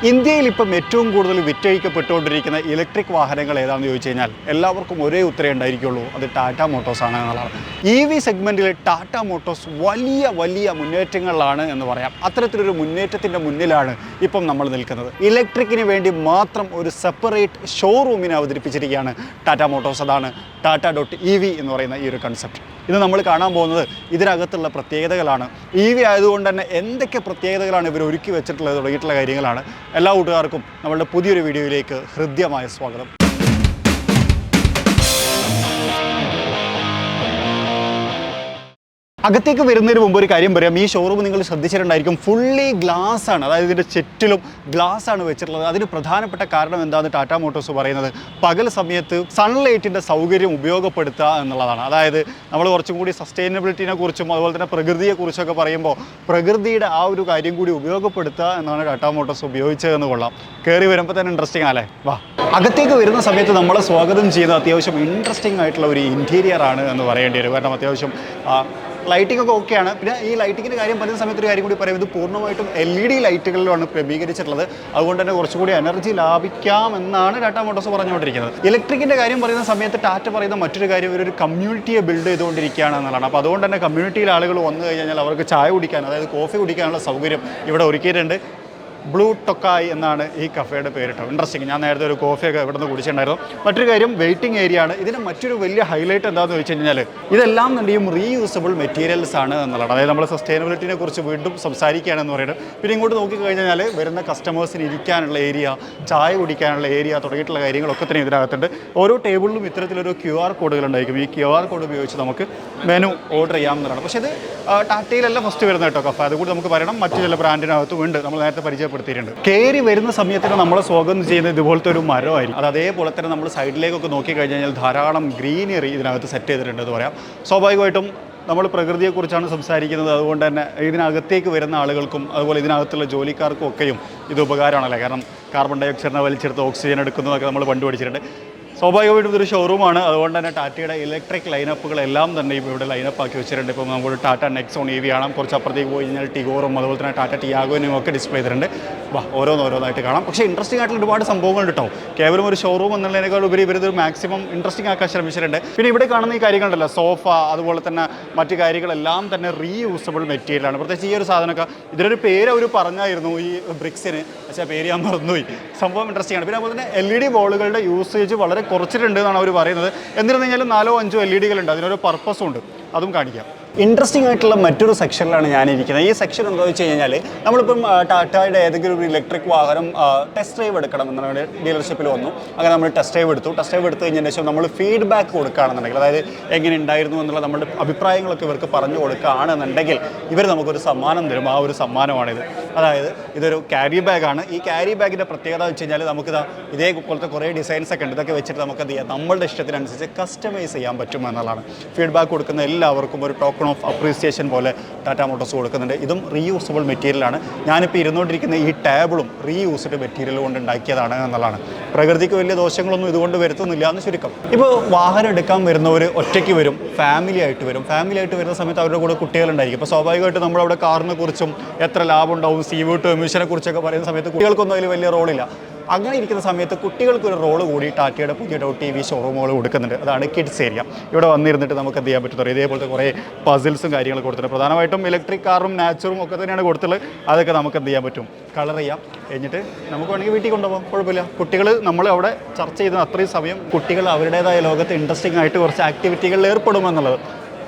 ഇന്ത്യയിൽ ഇപ്പം ഏറ്റവും കൂടുതൽ വിറ്റഴിക്കപ്പെട്ടുകൊണ്ടിരിക്കുന്ന ഇലക്ട്രിക് വാഹനങ്ങൾ ഏതാണെന്ന് ചോദിച്ചു കഴിഞ്ഞാൽ എല്ലാവർക്കും ഒരേ ഉത്തരേ ഉണ്ടായിരിക്കുള്ളൂ, അത് ടാറ്റ മോട്ടോഴ്സ് ആണ് എന്നുള്ളതാണ്. EV സെഗ്മെൻറ്റിൽ ടാറ്റ മോട്ടോഴ്സ് വലിയ മുന്നേറ്റങ്ങളിലാണ് എന്ന് പറയാം. അത്തരത്തിലൊരു മുന്നേറ്റത്തിൻ്റെ മുന്നിലാണ് ഇപ്പം നമ്മൾ നിൽക്കുന്നത്. ഇലക്ട്രിക്കിന് വേണ്ടി മാത്രം ഒരു സെപ്പറേറ്റ് ഷോറൂമിനെ അവതരിപ്പിച്ചിരിക്കുകയാണ് ടാറ്റ മോട്ടോഴ്സ്. അതാണ് ടാറ്റ.EV എന്ന് പറയുന്ന ഈ ഒരു കൺസെപ്റ്റ്. ഇത് നമ്മൾ കാണാൻ പോകുന്നത് ഇതിനകത്തുള്ള പ്രത്യേകതകളാണ്. EV ആയതുകൊണ്ട് തന്നെ എന്തൊക്കെ പ്രത്യേകതകളാണ് ഇവർ ഒരുക്കി വെച്ചിട്ടുള്ളത് തുടങ്ങിയിട്ടുള്ള കാര്യങ്ങളാണ്. എല്ലാ കൂട്ടുകാർക്കും നമ്മളുടെ പുതിയൊരു വീഡിയോയിലേക്ക് ഹൃദ്യമായ സ്വാഗതം. അകത്തേക്ക് വരുന്നതിന് മുമ്പ് ഒരു കാര്യം പറയാം. ഈ ഷോറൂം നിങ്ങൾ ശ്രദ്ധിച്ചിട്ടുണ്ടായിരിക്കും, ഫുള്ളി ഗ്ലാസ് ആണ്. അതായത് ഇതിൻ്റെ ചുറ്റിലും ഗ്ലാസ് ആണ് വെച്ചിട്ടുള്ളത്. അതിന് പ്രധാനപ്പെട്ട കാരണം എന്താണെന്ന് ടാറ്റ മോട്ടോഴ്സ് പറയുന്നത് പകൽ സമയത്ത് സൺലൈറ്റിൻ്റെ സൗകര്യം ഉപയോഗപ്പെടുത്തുക എന്നുള്ളതാണ്. അതായത് നമ്മൾ കുറച്ചും കൂടി സസ്റ്റൈനബിലിറ്റിനെ കുറിച്ചും അതുപോലെ തന്നെ പ്രകൃതിയെക്കുറിച്ചൊക്കെ പറയുമ്പോൾ പ്രകൃതിയുടെ ആ ഒരു കാര്യം കൂടി ഉപയോഗപ്പെടുത്തുക എന്നാണ് ടാറ്റ മോട്ടോഴ്സ് ഉപയോഗിച്ചതെന്ന് കൊള്ളാം. കയറി വരുമ്പോൾ തന്നെ ഇൻട്രസ്റ്റിംഗ് അല്ലേ? വാ. അകത്തേക്ക് വരുന്ന സമയത്ത് നമ്മളെ സ്വാഗതം ചെയ്യുന്ന അത്യാവശ്യം ഇൻട്രസ്റ്റിംഗ് ആയിട്ടുള്ള ഒരു ഇൻറ്റീരിയർ ആണ് എന്ന് പറയേണ്ടി വരും. കാരണം അത്യാവശ്യം ലൈറ്റിംഗ് ഒക്കെ ഓക്കെയാണ്. പിന്നെ ഈ ലൈറ്റിങ്ങിൻ്റെ കാര്യം പറയുന്ന സമയത്ത് ഒരു കാര്യം കൂടി പറയും, ഇത് പൂർണ്ണമായിട്ടും LED ലൈറ്റുകളിലാണ് ക്രമീകരിച്ചിട്ടുള്ളത്. അതുകൊണ്ട് തന്നെ കുറച്ചുകൂടി എനർജി ലാഭിക്കാമെന്നാണ് ടാറ്റ മോട്ടോഴ്സ് പറഞ്ഞുകൊണ്ടിരിക്കുന്നത്. ഇലക്ട്രിക്കിൻ്റെ കാര്യം പറയുന്ന സമയത്ത് ടാറ്റ പറയുന്ന മറ്റൊരു കാര്യം, ഒരു കമ്മ്യൂണിറ്റിയെ ബിൽഡ് ചെയ്തുകൊണ്ടിരിക്കുകയാണ് എന്നുള്ളതാണ്. അപ്പോൾ അതുകൊണ്ട് തന്നെ കമ്മ്യൂണിറ്റിയിൽ ആളുകൾ വന്നു കഴിഞ്ഞാൽ അവർക്ക് ചായ കുടിക്കാൻ, അതായത് കോഫി കുടിക്കാനുള്ള സൗകര്യം ഇവിടെ ഒരുക്കിയിട്ടുണ്ട്. ബ്ലൂ ടൊക്കായ് എന്നാണ് ഈ കഫേയുടെ പേരിട്ടോ. ഇൻട്രസ്റ്റിംഗ്. ഞാൻ നേരത്തെ ഒരു കോഫിയൊക്കെ ഇവിടെ നിന്ന് കുടിച്ചിട്ടുണ്ടായിരുന്നു. മറ്റൊരു കാര്യം വെയിറ്റിംഗ് ഏരിയ ആണ്. ഇതിന് മറ്റൊരു വലിയ ഹൈലൈറ്റ് എന്താണെന്ന് വെച്ച് കഴിഞ്ഞാൽ ഇതെല്ലാം തന്നെയും റീയൂസബിൾ മെറ്റീരിയൽസ് ആണ് എന്നുള്ളതാണ്. അതായത് നമ്മൾ സസ്റ്റൈനബിലിറ്റിനെ കുറിച്ച് വീണ്ടും സംസാരിക്കുകയാണെന്ന് പറയുന്നത്. പിന്നെ ഇങ്ങോട്ട് നോക്കിക്കഴിഞ്ഞാൽ വരുന്ന കസ്റ്റമേഴ്സിന് ഇരിക്കാനുള്ള ഏരിയ, ചായ കുടിക്കാനുള്ള ഏരിയ തുടങ്ങിയിട്ടുള്ള കാര്യങ്ങളൊക്കെ തന്നെ ഇതിനകത്തുണ്ട്. ഓരോ ടേബിളിലും ഇത്തരത്തിലൊരു QR കോഡുകൾ ഉണ്ടായിരിക്കും. ഈ QR കോഡ് ഉപയോഗിച്ച് നമുക്ക് മെനു ഓർഡർ ചെയ്യാവുന്നതാണ്. പക്ഷേ ഇത് ടാറ്റയിലല്ല ഫസ്റ്റ് വരുന്നത് കേട്ടോ കഫ. അതുകൂടി നമുക്ക് പറയണം. മറ്റു ചില ബ്രാൻഡിനകത്തും ഉണ്ട്, നമ്മൾ നേരത്തെ പരിചയപ്പെടുത്തിയിട്ടുണ്ട്. കയറി വരുന്ന സമയത്തിന് നമ്മളെ സ്വാഗതം ചെയ്യുന്നത് ഇതുപോലത്തെ ഒരു മരമായിരിക്കും. അത് അതേപോലെ തന്നെ നമ്മൾ സൈഡിലേക്കൊക്കെ നോക്കിക്കഴിഞ്ഞാൽ ധാരാളം ഗ്രീനറി ഇതിനകത്ത് സെറ്റ് ചെയ്തിട്ടുണ്ട് എന്ന് പറയാം. സ്വാഭാവികമായിട്ടും നമ്മൾ പ്രകൃതിയെക്കുറിച്ചാണ് സംസാരിക്കുന്നത്. അതുകൊണ്ട് തന്നെ ഇതിനകത്തേക്ക് വരുന്ന ആളുകൾക്കും അതുപോലെ ഇതിനകത്തുള്ള ജോലിക്കാർക്കും ഒക്കെയും ഇത് ഉപകാരമാണല്ലേ. കാരണം കാർബൺ ഡൈ ഓക്സൈഡിനെ വലിച്ചെടുത്ത് ഓക്സിജൻ എടുക്കുന്നതൊക്കെ നമ്മൾ കണ്ടുപിടിച്ചിട്ടുണ്ട്. സ്വാഭാവികമായിട്ടും ഇതൊരു ഷോറൂമാണ്. അതുകൊണ്ട് തന്നെ ടാറ്റയുടെ ഇലക്ട്രിക് ലൈനപ്പുകളെല്ലാം തന്നെ ഇവിടെ ലൈനപ്പ് ആക്കി വെച്ചിട്ടുണ്ട്. ഇപ്പോൾ നമ്മൾ ടാറ്റ നെക്സോൺ EV കാണാം. കുറച്ച് അപ്പുറത്തേക്ക് പോയി കഴിഞ്ഞാൽ ടിഗോറും അതുപോലെ തന്നെ ടാറ്റ ടിയാഗോനും ഒക്കെ ഡിസ്പ്ലേ ചെയ്തിട്ടുണ്ട്. ഓരോന്നായിട്ട് കാണാം. പക്ഷേ ഇൻട്രസ്റ്റിംഗ് ആയിട്ടുള്ള ഒരുപാട് സംഭവങ്ങൾ കേട്ടോ. കേവലം ഒരു ഷോറൂം എന്നുള്ളതിനേക്കാൾ ഉപരി ഇവരിത് മാക്സിമം ഇൻട്രസ്റ്റിംഗ് ആക്കാൻ ശ്രമിച്ചിട്ടുണ്ട്. പിന്നെ ഇവിടെ കാണുന്ന ഈ കാര്യങ്ങളുണ്ടല്ലോ, സോഫ അതുപോലെ തന്നെ മറ്റു കാര്യങ്ങളെല്ലാം തന്നെ റീയൂസബിൾ മെറ്റീരിയലാണ്. പ്രത്യേകിച്ച് ഈ ഒരു സാധനമൊക്കെ ഇതിനൊരു പേര് അവർ പറഞ്ഞായിരുന്നു ഈ ബ്രിക്സിന്, പക്ഷേ പേര് ഞാൻ മറന്നുപോയി. സംഭവം ഇൻട്രസ്റ്റിംഗ് ആണ്. പിന്നെ അതുപോലെ തന്നെ LED ബോളുകളുടെ യൂസേജ് വളരെ കുറച്ചിട്ടുണ്ട് എന്നാണ് അവർ പറയുന്നത്. എന്നിരുന്നു കഴിഞ്ഞാൽ 4-5 LED ഉണ്ട്. അതിനൊരു പർപ്പസും ഉണ്ട്, അതും കാണിക്കാം. ഇൻട്രസ്റ്റിംഗ് ആയിട്ടുള്ള മറ്റൊരു സെക്ഷനിലാണ് ഞാനിരിക്കുന്നത്. ഈ സെക്ഷൻ എന്താ വെച്ച് കഴിഞ്ഞാൽ നമ്മളിപ്പം ടാറ്റയുടെ ഏതെങ്കിലും ഒരു ഇലക്ട്രിക് വാഹനം ടെസ്റ്റ് ഡ്രൈവ് എടുക്കണം എന്നാണ് ഡീലർഷിപ്പിൽ വന്നു. അങ്ങനെ നമ്മൾ ടെസ്റ്റ് ഡ്രൈവ് എടുത്തു കഴിഞ്ഞതിന് ശേഷം നമ്മൾ ഫീഡ്ബാക്ക് കൊടുക്കുകയാണെന്നുണ്ടെങ്കിൽ, അതായത് എങ്ങനെ ഉണ്ടായിരുന്നു എന്നുള്ള നമ്മുടെ അഭിപ്രായങ്ങളൊക്കെ ഇവർക്ക് പറഞ്ഞു കൊടുക്കുകയാണെന്നുണ്ടെങ്കിൽ ഇവർ നമുക്കൊരു സമ്മാനം തരും. ആ ഒരു സമ്മാനമാണിത്. അതായത് ഇതൊരു ക്യാരി ബാഗാണ്. ഈ ക്യാരി ബാഗിൻ്റെ പ്രത്യേകത വെച്ച് കഴിഞ്ഞാൽ നമുക്കിതാ ഇതേപോലത്തെ കുറേ ഡിസൈൻസ് ഒക്കെ ഉണ്ട്. ഇതൊക്കെ വെച്ചിട്ട് നമുക്കത് ചെയ്യാം, നമ്മളുടെ ഇഷ്ടത്തിനനുസരിച്ച് കസ്റ്റമൈസ് ചെയ്യാൻ പറ്റും എന്നുള്ളതാണ്. ഫീഡ്ബാക്ക് കൊടുക്കുന്ന എല്ലാവർക്കും ഒരു ടോക്കൺ ഓഫ് അപ്രീസിയേഷൻ പോലെ ടാറ്റ മോട്ടോഴ്സ് കൊടുക്കുന്നുണ്ട്. ഇതും റീയൂസബിൾ മെറ്റീരിയലാണ്. ഞാനിപ്പോൾ ഇരുന്നുകൊണ്ടിരിക്കുന്ന ഈ ടേബിളും റീയൂസ്ഡ് മെറ്റീരിയൽ കൊണ്ട് ഉണ്ടാക്കിയതാണ് എന്നുള്ളതാണ്. പ്രകൃതിക്ക് വലിയ ദോഷങ്ങളൊന്നും ഇതുകൊണ്ട് വരുത്തുന്നില്ല എന്ന് ചുരുക്കം. ഇപ്പോൾ വാഹനം എടുക്കാൻ വരുന്നവർ ഒറ്റയ്ക്ക് വരും, ഫാമിലി ആയിട്ട് വരുന്ന സമയത്ത് അവരുടെ കൂടെ കുട്ടികളുണ്ടായിരിക്കും. ഇപ്പോൾ സ്വാഭാവികമായിട്ട് നമ്മളവിടെ കാറിനെ കുറിച്ചും എത്ര ലാഭം ഉണ്ടാവും, CO2 എമിഷനെ കുറിച്ചൊക്കെ പറയുന്ന സമയത്ത് കുട്ടികൾക്കൊന്നും അതിൽ വലിയ റോളില്ല. അങ്ങനെ ഇരിക്കുന്ന സമയത്ത് കുട്ടികൾക്കൊരു റോള് കൂടി ടാറ്റയുടെ പുതിയ .EV ഷോറൂമുകൾ കൊടുക്കുന്നുണ്ട്. അതാണ് കിഡ്സ് ഏരിയ. ഇവിടെ വന്നിരുന്നിട്ട് നമുക്ക് എന്ത് ചെയ്യാൻ പറ്റും, ഇതേപോലത്തെ കുറേ പസിൽസും കാര്യങ്ങളൊക്കെ കൊടുത്തിട്ടുണ്ട്. പ്രധാനമായിട്ടും ഇലക്ട്രിക് കാറും നാച്ചുറും ഒക്കെ തന്നെയാണ് കൊടുത്തുള്ളത്. അതൊക്കെ നമുക്ക് എന്ത് ചെയ്യാൻ പറ്റും, കളർ ചെയ്യാം. എന്നിട്ട് നമുക്ക് വേണമെങ്കിൽ വീട്ടിൽ കൊണ്ടുപോകാം, കുഴപ്പമില്ല. കുട്ടികൾ നമ്മൾ അവിടെ ചർച്ച ചെയ്ത അത്രയും സമയം കുട്ടികൾ അവരുടേതായ ലോകത്ത് ഇൻട്രസ്റ്റിംഗ് ആയിട്ട് കുറച്ച് ആക്ടിവിറ്റികളിൽ ഏർപ്പെടുമെന്നുള്ളത്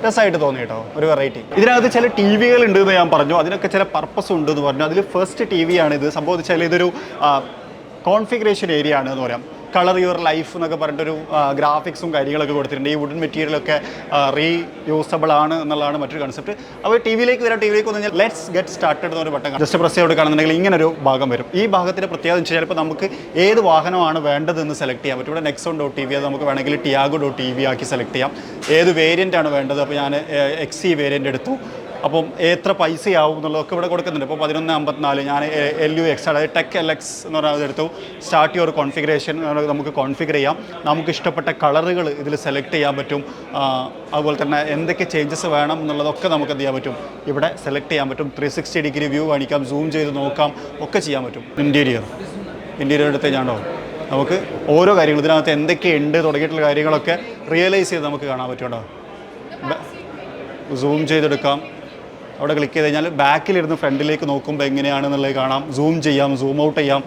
രസമായിട്ട് തോന്നി കേട്ടോ, ഒരു വെറൈറ്റി. ഇതിനകത്ത് ചില TV ഉണ്ട് എന്ന് ഞാൻ പറഞ്ഞു. അതിനൊക്കെ ചില പർപ്പസ് ഉണ്ട് എന്ന് പറഞ്ഞു. അതിൽ ഫസ്റ്റ് TV ആണിത്. സംഭവിച്ചാൽ ഇതൊരു കോൺഫിഗറേഷൻ ഏരിയ ആണ് എന്ന് പറയാം. കളർ യുവർ ലൈഫ് എന്നൊക്കെ പറഞ്ഞിട്ടൊരു ഗ്രാഫിക്സും കാര്യങ്ങളൊക്കെ കൊടുത്തിട്ടുണ്ട്. ഈ വുഡൻ മെറ്റീരിയലൊക്കെ റീയൂസബിൾ ആണ് എന്നുള്ളതാണ് മറ്റൊരു കൺസെപ്റ്റ്. അപ്പോൾ ടിവിയിലേക്ക് വന്നു കഴിഞ്ഞാൽ ലെറ്റ്സ് ഗെറ്റ് സ്റ്റാർട്ടഡ് എന്നൊരു ബട്ടൺ ജസ്റ്റ് പ്രസ് ചെയ്ത് കൊടുക്കുകയാണെന്നുണ്ടെങ്കിൽ ഇങ്ങനൊരു ഭാഗം വരും. ഈ ഭാഗത്തിൻ്റെ പ്രത്യേകത എന്ന് വെച്ചാൽ ഇപ്പോൾ നമുക്ക് ഏത് വാഹനമാണ് വേണ്ടതെന്ന് സെലക്ട് ചെയ്യാൻ പറ്റും. ഇവിടെ നെക്സോൺ.EV അത് നമുക്ക് വേണമെങ്കിൽ ടിയാഗോ.EV ആക്കി സെലക്ട് ചെയ്യാം. ഏത് വേരിയൻ്റ് ആണ് വേണ്ടത്, അപ്പോൾ ഞാൻ XE വേരിയൻ്റ് എടുത്തു. അപ്പം എത്ര പൈസയാവും എന്നുള്ളതൊക്കെ ഇവിടെ കൊടുക്കുന്നുണ്ട്. ഇപ്പോൾ 1154 ഞാൻ LUX അതായത് ടെക് LX എന്ന് പറഞ്ഞാൽ അതെടുത്തു. സ്റ്റാർട്ട് യുവർ കോൺഫിഗറേഷൻ നമുക്ക് കോൺഫിഗർ ചെയ്യാം. നമുക്ക് ഇഷ്ടപ്പെട്ട കളറുകൾ ഇതിൽ സെലക്ട് ചെയ്യാൻ പറ്റും. അതുപോലെ തന്നെ എന്തൊക്കെ ചേഞ്ചസ് വേണം എന്നുള്ളതൊക്കെ നമുക്ക് എന്ത് ചെയ്യാൻ പറ്റും, ഇവിടെ സെലക്ട് ചെയ്യാൻ പറ്റും. 360 ഡിഗ്രി വ്യൂ കാണിക്കാം, സൂം ചെയ്ത് നോക്കാം, ഒക്കെ ചെയ്യാൻ പറ്റും. ഇൻറ്റീരിയർ ഇൻറ്റീരിയർ എടുത്ത് കഴിഞ്ഞാണോ നമുക്ക് ഓരോ കാര്യങ്ങളും ഇതിനകത്ത് എന്തൊക്കെയുണ്ട് തുടങ്ങിയിട്ടുള്ള കാര്യങ്ങളൊക്കെ റിയലൈസ് ചെയ്ത് നമുക്ക് കാണാൻ പറ്റുമോ. സൂം ചെയ്തെടുക്കാം. അവിടെ ക്ലിക്ക് ചെയ്ത് കഴിഞ്ഞാൽ ബാക്കിലിരുന്ന് ഫ്രണ്ടിലേക്ക് നോക്കുമ്പോൾ എങ്ങനെയാണെന്നുള്ളത് കാണാം. സൂം ചെയ്യാം, സൂം ഔട്ട് ചെയ്യാം,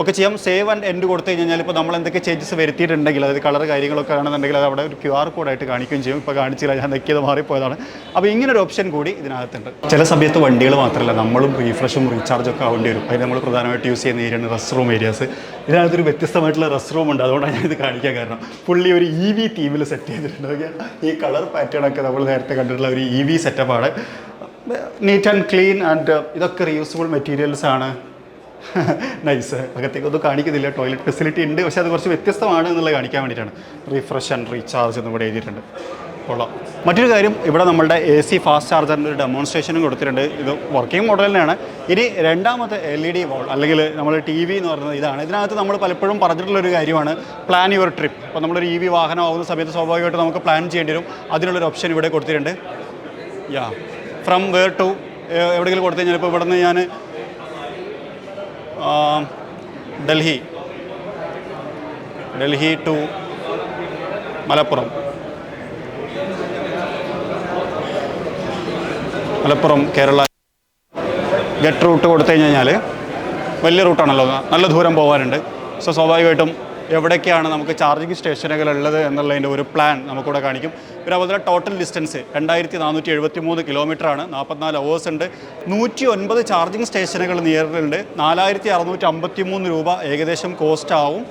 ഒക്കെ ചെയ്യാം. സേവ് ആൻഡ് എൻഡ് കൊടുത്തു കഴിഞ്ഞാൽ ഇപ്പോൾ നമ്മൾ എന്തൊക്കെ ചേഞ്ചസ് വരുത്തിയിട്ടുണ്ടെങ്കിൽ അതായത് കളർ കാര്യങ്ങളൊക്കെ ആണെന്നുണ്ടെങ്കിൽ അത് അവിടെ ഒരു QR കോഡായിട്ട് കാണിക്കുകയും ചെയ്യും. ഇപ്പോൾ കാണിച്ചില്ല, ഞാൻ നെക്കിയത് മാറിപ്പോയതാണ്. അപ്പോൾ ഇങ്ങനൊരു ഓപ്ഷൻ കൂടി ഇതിനകത്തുണ്ട്. ചില സമയത്ത് വണ്ടികൾ മാത്രമല്ല നമ്മളും റീഫ്രഷും റീചാർജൊക്കെ ആവേണ്ടി വരും. അതിന് നമ്മൾ പ്രധാനമായിട്ട് യൂസ് ചെയ്യുന്ന ഏരിയയാണ് റെസ്റ്റ് റൂം ഏരിയാസ്. ഇതിനകത്തൊരു വ്യത്യസ്തമായിട്ടുള്ള റെസ്റ്റ് റൂം ഉണ്ട്, അതുകൊണ്ടാണ് ഞാനിത് കാണിക്കാൻ കാരണം. പുള്ളി ഒരു EV തീമിൽ സെറ്റ് ചെയ്തിട്ടുണ്ട്. ഈ കളർ പാറ്റേണൊക്കെ നമ്മൾ നേരത്തെ കണ്ടിട്ടുള്ള ഒരു EV സെറ്റപ്പാണ്. നീറ്റ് ആൻഡ് ക്ലീൻ ആൻഡ് ഇതൊക്കെ റീയൂസബിൾ മെറ്റീരിയൽസ് ആണ്. നൈസ്. അകത്തേക്കൊന്നും കാണിക്കുന്നില്ല, ടോയ്ലറ്റ് ഫെസിലിറ്റി ഉണ്ട്, പക്ഷേ അത് കുറച്ച് വ്യത്യസ്തമാണ് എന്നുള്ളത് കാണിക്കാൻ വേണ്ടിയിട്ടാണ്. റീഫ്രഷ് ആൻഡ് റീചാർജ് എന്ന് ഇവിടെ എഴുതിയിട്ടുണ്ട്. കൊള്ളാം. മറ്റൊരു കാര്യം, ഇവിടെ നമ്മളുടെ AC ഫാസ്റ്റ് ചാർജറിൻ്റെ ഒരു ഡെമോൺസ്ട്രേഷനും കൊടുത്തിട്ടുണ്ട്. ഇത് വർക്കിംഗ് മോഡൽ തന്നെയാണ്. ഇനി രണ്ടാമത്തെ LED വാൾ അല്ലെങ്കിൽ നമ്മൾ TV എന്ന് പറയുന്നത് ഇതാണ്. ഇതിനകത്ത് നമ്മൾ പലപ്പോഴും പറഞ്ഞിട്ടുള്ളൊരു കാര്യമാണ് പ്ലാൻ യുവർ ട്രിപ്പ്. അപ്പോൾ നമ്മളൊരു EV വാഹനം ആവുന്ന സമയത്ത് സ്വാഭാവികമായിട്ട് നമുക്ക് പ്ലാൻ ചെയ്യേണ്ടി വരും. അതിനുള്ളൊരു ഓപ്ഷൻ ഇവിടെ കൊടുത്തിട്ടുണ്ട്. ഫ്രം വേർ ടു എവിടെയെങ്കിലും കൊടുത്തു കഴിഞ്ഞാൽ ഇപ്പോൾ ഇവിടെ നിന്ന് ഞാൻ Delhi to Malappuram Kerala get route കൊടുത്തു കഴിഞ്ഞാൽ വലിയ റൂട്ടാണല്ലോ, നല്ല ദൂരം പോകാനുണ്ട്. സോ സ്വാഭാവികമായിട്ടും എവിടേക്കാണ് നമുക്ക് ചാർജിങ് സ്റ്റേഷനുകൾ ഉള്ളത് എന്നുള്ളതിൻ്റെ ഒരു പ്ലാൻ നമുക്കിവിടെ കാണിക്കും. പിന്നെ അതുപോലെ ടോട്ടൽ ഡിസ്റ്റൻസ് 2473 കിലോമീറ്ററാണ്, 44 അവേഴ്സ് ഉണ്ട്, 109 ചാർജിങ് സ്റ്റേഷനുകൾ നിയറിലുണ്ട്, 4653 രൂപ ഏകദേശം കോസ്റ്റ് ആവും.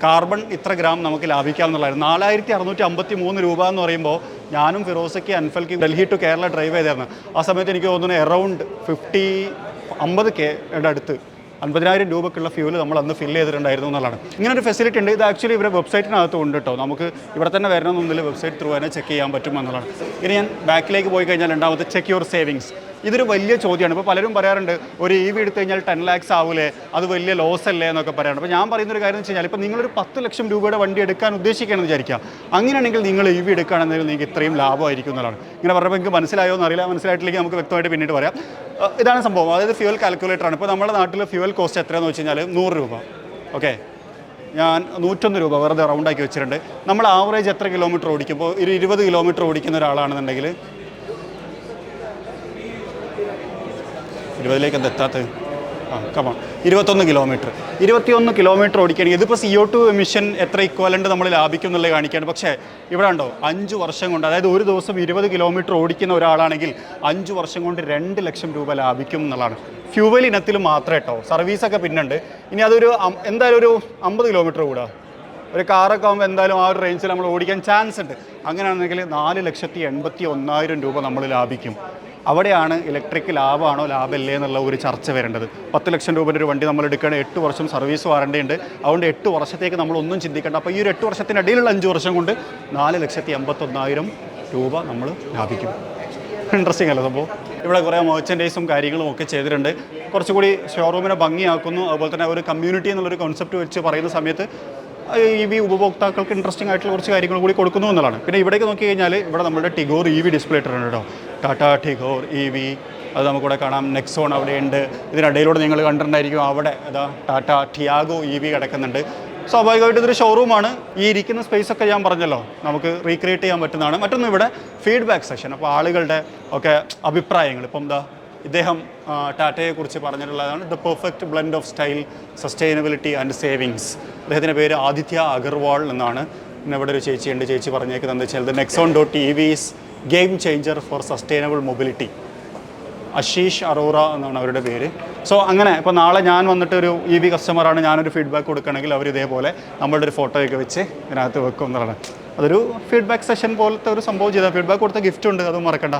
കാർബൺ ഇത്ര ഗ്രാം നമുക്ക് ലാഭിക്കാമെന്നുള്ളതായിരുന്നു. 4653 രൂപ എന്ന് പറയുമ്പോൾ ഞാനും ഫിറോസയ്ക്ക് അൻഫൽക്ക് ഡൽഹി ടു കേരള ഡ്രൈവ് ചെയ്തായിരുന്നു. ആ സമയത്ത് എനിക്ക് തോന്നുന്നു അറൗണ്ട് 50K അടുത്ത് 50,000 രൂപക്കുള്ള ഫ്യൂല് നമ്മൾ അന്ന് ഫില്ല് ചെയ്തിട്ടുണ്ടായിരുന്നു എന്നുള്ളതാണ്. ഇങ്ങനൊരു ഫെസിലിറ്റി ഉണ്ട്. ഇത് ആക്ച്വലി ഇവരുടെ വെബ്സൈറ്റിനകത്ത് ഉണ്ട് കേട്ടോ. നമുക്ക് ഇവിടെ തന്നെ വരണമെന്നൊന്നുമില്ല, വെബ്സൈറ്റ് ത്രൂ തന്നെ ചെക്ക് ചെയ്യാൻ പറ്റും എന്നുള്ളതാണ്. ഇനി ഞാൻ ബാക്കിലേക്ക് പോയി കഴിഞ്ഞാൽ രണ്ടാമത്തെ ചെക്ക് യുവർ സേവിങ്സ്. ഇതൊരു വലിയ ചോദ്യമാണ്. ഇപ്പോൾ പലരും പറയാറുണ്ട് ഒരു EV എടുത്തു കഴിഞ്ഞാൽ 10 lakhs ആവൂലേ, അത് വലിയ ലോസ് അല്ലേ എന്നൊക്കെ പറയാറുണ്ട്. അപ്പോൾ ഞാൻ പറയുന്നൊരു കാര്യം എന്ന് വെച്ച് കഴിഞ്ഞാൽ ഇപ്പോൾ നിങ്ങളൊരു 10 ലക്ഷം രൂപയുടെ വണ്ടി എടുക്കാൻ ഉദ്ദേശിക്കുകയാണെന്ന് വിചാരിക്കുക. അങ്ങനെയാണെങ്കിൽ നിങ്ങൾ EV എടുക്കുകയാണെന്നുണ്ടെങ്കിൽ നിങ്ങൾക്ക് ഇത്രയും ലാഭമായിരിക്കും എന്നുള്ളതാണ്. ഇങ്ങനെ പറഞ്ഞപ്പോൾ എനിക്ക് മനസ്സിലായോ എന്നറിയില്ല. മനസ്സിലായിട്ടില്ലെങ്കിൽ നമുക്ക് വ്യക്തമായിട്ട് പിന്നീട് പറയാം. ഇതാണ് സംഭവം. അതായത് ഫ്യൂവൽ കാൽക്കുലേറ്ററാണ്. ഇപ്പോൾ നമ്മുടെ നാട്ടിൽ ഫ്യൂവൽ കോസ്റ്റ് എത്രയാണെന്ന് വെച്ച് കഴിഞ്ഞാൽ 100 രൂപ. ഓക്കെ, ഞാൻ 101 രൂപ വെറുതെ റൗണ്ടാക്കി വെച്ചിട്ടുണ്ട്. നമ്മൾ ആവറേജ് എത്ര കിലോമീറ്റർ ഓടിക്കും? ഇപ്പോൾ ഒരു 20 കിലോമീറ്റർ ഓടിക്കുന്ന ഒരാളാണെന്നുണ്ടെങ്കിൽ 20ലേക്ക് എന്താ എത്താത്തത്? 21 കിലോമീറ്റർ ഓടിക്കുകയാണെങ്കിൽ ഇതിപ്പോൾ CO2 എമിഷൻ എത്ര ഇക്വലൻ്റ് നമ്മൾ ലാഭിക്കും എന്നുള്ളത് കാണിക്കുകയാണ്. പക്ഷേ ഇവിടെ ഉണ്ടോ 5 വർഷം കൊണ്ട്, അതായത് ഒരു ദിവസം 20 കിലോമീറ്റർ ഓടിക്കുന്ന ഒരാളാണെങ്കിൽ 5 വർഷം കൊണ്ട് 2 ലക്ഷം രൂപ ലാഭിക്കും എന്നുള്ളതാണ്. ഫ്യൂവൽ ഇനത്തിൽ മാത്രമേ കേട്ടോ, സർവീസൊക്കെ പിന്നുണ്ട്. ഇനി അതൊരു എന്തായാലും ഒരു 50 കിലോമീറ്റർ കൂടാ, ഒരു കാറൊക്കെ ആകുമ്പോൾ എന്തായാലും ആ ഒരു റേഞ്ചിൽ നമ്മൾ ഓടിക്കാൻ ചാൻസ് ഉണ്ട്. അങ്ങനെയാണെങ്കിൽ 4,81,000 രൂപ നമ്മൾ ലാഭിക്കും. അവിടെയാണ് ഇലക്ട്രിക് ലാഭമാണോ ലാഭമല്ലേ എന്നുള്ള ഒരു ചർച്ച വരേണ്ടത്. 10 ലക്ഷം രൂപയുടെ ഒരു വണ്ടി നമ്മൾ എടുക്കുകയാണെങ്കിൽ 8 വർഷം സർവീസ് വാറണ്ടി ഉണ്ട്. അതുകൊണ്ട് 8 വർഷത്തേക്ക് നമ്മളൊന്നും ചിന്തിക്കേണ്ട. അപ്പോൾ ഈ ഒരു 8 വർഷത്തിനിടയിലുള്ള 5 വർഷം കൊണ്ട് 4,81,000 രൂപ നമ്മൾ ലാഭിക്കും. ഇൻട്രസ്റ്റിംഗ് അല്ലേ സംഭവം? ഇവിടെ കുറേ മെർച്ചൻഡൈസും കാര്യങ്ങളും ഒക്കെ ചെയ്തിട്ടുണ്ട്. കുറച്ചുകൂടി ഷോറൂമിനെ ഭംഗിയാക്കുന്നു. അതുപോലെ തന്നെ ഒരു കമ്മ്യൂണിറ്റി എന്നുള്ളൊരു കോൺസെപ്റ്റ് വെച്ച് പറയുന്ന സമയത്ത് EV ഉപഭോക്താക്കൾക്ക് ഇൻട്രസ്റ്റിംഗ് ആയിട്ടുള്ള കുറച്ച് കാര്യങ്ങൾ കൂടി കൊടുക്കുന്നു എന്നുള്ളതാണ്. പിന്നെ ഇവിടേക്ക് നോക്കി കഴിഞ്ഞാൽ ഇവിടെ നമ്മുടെ ടിഗോർ EV ഡിസ്പ്ലേ ഇട്ടിട്ടുണ്ട് കേട്ടോ. ടാറ്റ ടിഗോർ EV, അത് നമുക്കിവിടെ കാണാം. നെക്സോൺ അവിടെയുണ്ട്. ഇതിനിടയിലൂടെ നിങ്ങൾ കണ്ടിട്ടുണ്ടായിരിക്കും അവിടെ ടാറ്റ ടിയാഗോ EV കിടക്കുന്നുണ്ട്. സ്വാഭാവികമായിട്ട് ഇതൊരു ഷോറൂമാണ്. ഈ ഇരിക്കുന്ന സ്പേസൊക്കെ ഞാൻ പറഞ്ഞല്ലോ നമുക്ക് റീക്രിയേറ്റ് ചെയ്യാൻ പറ്റുന്നതാണ്. മറ്റൊന്ന് ഇവിടെ ഫീഡ്ബാക്ക് സെഷൻ. അപ്പോൾ ആളുകളുടെ ഒക്കെ അഭിപ്രായങ്ങൾ, ഇപ്പം ഇദ്ദേഹം ടാറ്റയെക്കുറിച്ച് പറഞ്ഞിട്ടുള്ളതാണ് the perfect blend of style, sustainability and savings. അദ്ദേഹത്തിൻ്റെ പേര് ആദിത്യ അഗർവാൾ എന്നാണ്. പിന്നെ ഇവിടെ ഒരു ചേച്ചിയുണ്ട്. ചേച്ചി പറഞ്ഞേക്കുന്നത് എന്താ വെച്ചാൽ the Nexon.EV's game changer for sustainable mobility. Ashish Arora എന്നാണ് അവരുടെ പേര്. സോ അങ്ങനെ ഇപ്പോൾ നാളെ ഞാൻ വന്നിട്ട് ഒരു EV കസ്റ്റമറാണ്, ഞാനൊരു ഫീഡ്ബാക്ക് കൊടുക്കുകയാണെങ്കിൽ അവർ ഇതേപോലെ നമ്മളുടെ ഒരു ഫോട്ടോയൊക്കെ വെച്ച് ഇതിനകത്ത് വെക്കും എന്നുള്ളതാണ്. അതൊരു ഫീഡ്ബാക്ക് സെഷൻ പോലത്തെ ഒരു സംഭവം ചെയ്താൽ ഫീഡ്ബാക്ക് കൊടുത്ത ഗിഫ്റ്റ് ഉണ്ട്, അത് മറക്കണ്ട.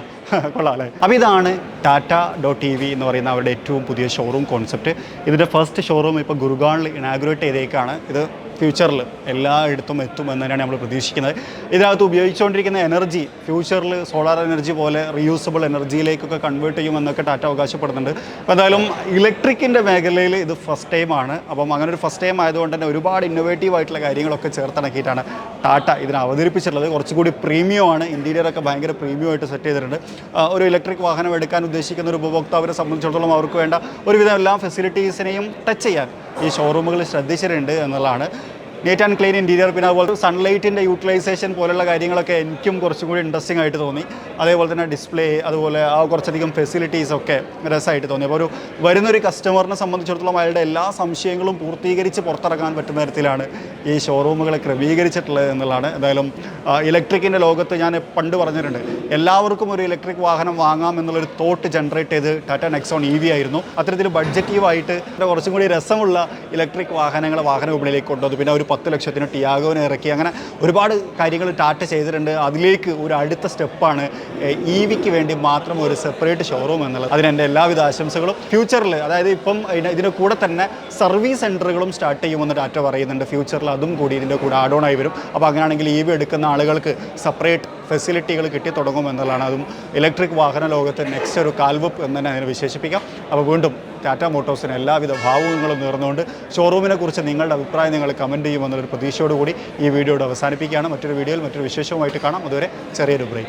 കൊള്ളാം അല്ലേ? അപ്പോൾ ഇതാണ് Tata.EV എന്ന് പറയുന്ന അവരുടെ ഏറ്റവും പുതിയ ഷോറൂം കോൺസെപ്റ്റ്. ഇതിൻ്റെ ഫസ്റ്റ് ഷോറൂം ഇപ്പോൾ ഗുർഗാണിൽ ഇനാഗുറേറ്റ് ചെയ്തേക്കാണ്. ഇത് ഫ്യൂച്ചറിൽ എല്ലായിടത്തും എത്തുമെന്ന് തന്നെയാണ് നമ്മൾ പ്രതീക്ഷിക്കുന്നത്. ഇതിനകത്ത് ഉപയോഗിച്ചുകൊണ്ടിരിക്കുന്ന എനർജി ഫ്യൂച്ചറിൽ സോളാർ എനർജി പോലെ റീയൂസബിൾ എനർജിയിലേക്കൊക്കെ കൺവേർട്ട് ചെയ്യുമെന്നൊക്കെ ടാറ്റ അവകാശപ്പെടുന്നുണ്ട്. അപ്പോൾ എന്തായാലും ഇലക്ട്രിക്കിൻ്റെ മേഖലയിൽ ഇത് ഫസ്റ്റ് ടൈമാണ്. അപ്പം അങ്ങനെ ഒരു ഫസ്റ്റ് ടൈം ആയതുകൊണ്ട് തന്നെ ഒരുപാട് ഇന്നോവേറ്റീവ് ആയിട്ടുള്ള കാര്യങ്ങളൊക്കെ ചേർത്തിണക്കിയിട്ടാണ് ടാറ്റ ഇതിനെ അവതരിപ്പിച്ചിട്ടുള്ളത്. കുറച്ചുകൂടി പ്രീമിയം ആണ്, ഇൻറ്റീരിയറൊക്കെ ഭയങ്കര പ്രീമിയം ആയിട്ട് സെറ്റ് ചെയ്തിട്ടുണ്ട്. ഒരു ഇലക്ട്രിക് വാഹനം എടുക്കാൻ ഉദ്ദേശിക്കുന്ന ഒരു ഉപഭോക്താവിനെ സംബന്ധിച്ചിടത്തോളം അവർക്ക് വേണ്ട ഒരുവിധം എല്ലാ ഫെസിലിറ്റീസിനെയും ടച്ച് ചെയ്യാൻ ഈ ഷോറൂമുകൾ ശ്രദ്ധിച്ചിട്ടുണ്ട് എന്നുള്ളതാണ്. നീറ്റ് ആൻഡ് ക്ലീൻ ഇൻറ്റീരിയർ, പിന്നെ അതുപോലെ സൺലൈറ്റിൻ്റെ യൂട്ടിലൈസേഷൻ പോലുള്ള കാര്യങ്ങളൊക്കെ എനിക്കും കുറച്ചും കൂടി ഇൻട്രസ്റ്റിംഗ് ആയിട്ട് തോന്നി. അതേപോലെ തന്നെ ഡിസ്പ്ലേ, അതുപോലെ ആ കുറച്ചധികം ഫെസിലിറ്റീസൊക്കെ രസമായിട്ട് തോന്നി. അപ്പോൾ ഒരു വരുന്നൊരു കസ്റ്റമറിനെ സംബന്ധിച്ചിടത്തോളം അയാളുടെ എല്ലാ സംശയങ്ങളും പൂർത്തീകരിച്ച് പുറത്തിറങ്ങാൻ പറ്റുന്ന തരത്തിലാണ് ഈ ഷോറൂമുകളെ ക്രമീകരിച്ചിട്ടുള്ളത് എന്നുള്ളതാണ്. എന്തായാലും ഇലക്ട്രിക്കിൻ്റെ ലോകത്ത് ഞാൻ പണ്ട് പറഞ്ഞിട്ടുണ്ട്, എല്ലാവർക്കും ഒരു ഇലക്ട്രിക് വാഹനം വാങ്ങാം എന്നുള്ളൊരു തോട്ട് ജനറേറ്റ് ചെയ്ത് ടാറ്റ നെക്സോൺ EV ആയിരുന്നു. അത്തരത്തിൽ ബഡ്ജറ്റീവായിട്ട് കുറച്ചും കൂടി രസമുള്ള ഇലക്ട്രിക് വാഹനങ്ങളെ വാഹന വിപണിയിലേക്ക് കൊണ്ടുവന്നു. പിന്നെ ഒരു 10 ലക്ഷത്തിന് ടിയാഗോനെ ഇറക്കി. അങ്ങനെ ഒരുപാട് കാര്യങ്ങൾ ടാറ്റ ചെയ്തിട്ടുണ്ട്. അതിലേക്ക് ഒരു അടുത്ത സ്റ്റെപ്പാണ് EVക്ക് വേണ്ടി മാത്രം ഒരു സെപ്പറേറ്റ് ഷോറൂം എന്നുള്ളത്. അതിനെൻ്റെ എല്ലാവിധ ആശംസകളും. ഫ്യൂച്ചറിൽ, അതായത് ഇപ്പം ഇതിൻ്റെ കൂടെ തന്നെ സർവീസ് സെൻറ്ററുകളും സ്റ്റാർട്ട് ചെയ്യുമെന്ന് ടാറ്റ പറയുന്നുണ്ട്. ഫ്യൂച്ചറിൽ അതും കൂടി ഇതിൻ്റെ കൂടെ ആഡ് ഓൺ ആയി വരും. അപ്പോൾ അങ്ങനെയാണെങ്കിൽ EV എടുക്കുന്ന ആളുകൾക്ക് സെപ്പറേറ്റ് ഫെസിലിറ്റികൾ കിട്ടി തുടങ്ങും എന്നുള്ളതാണ്. അതും ഇലക്ട്രിക് വാഹന ലോകത്ത് നെക്സ്റ്റ് ഒരു കാൽവെപ്പ് എന്ന് തന്നെ അതിനെ വിശേഷിപ്പിക്കാം. അപ്പോൾ വീണ്ടും ടാറ്റ മോട്ടോഴ്സിന് എല്ലാവിധ ഭാവുകങ്ങളും നേർന്നുകൊണ്ട് ഷോറൂമിനെ കുറിച്ച് നിങ്ങളുടെ അഭിപ്രായം നിങ്ങൾ കമൻറ്റ് ചെയ്യുമെന്നൊരു പ്രതീക്ഷയോടുകൂടി ഈ വീഡിയോയുടെ അവസാനിപ്പിക്കുകയാണ്. മറ്റൊരു വീഡിയോയിൽ മറ്റൊരു വിശേഷവുമായിട്ട് കാണാം. അതുവരെ ചെറിയൊരു ബ്രേക്ക്.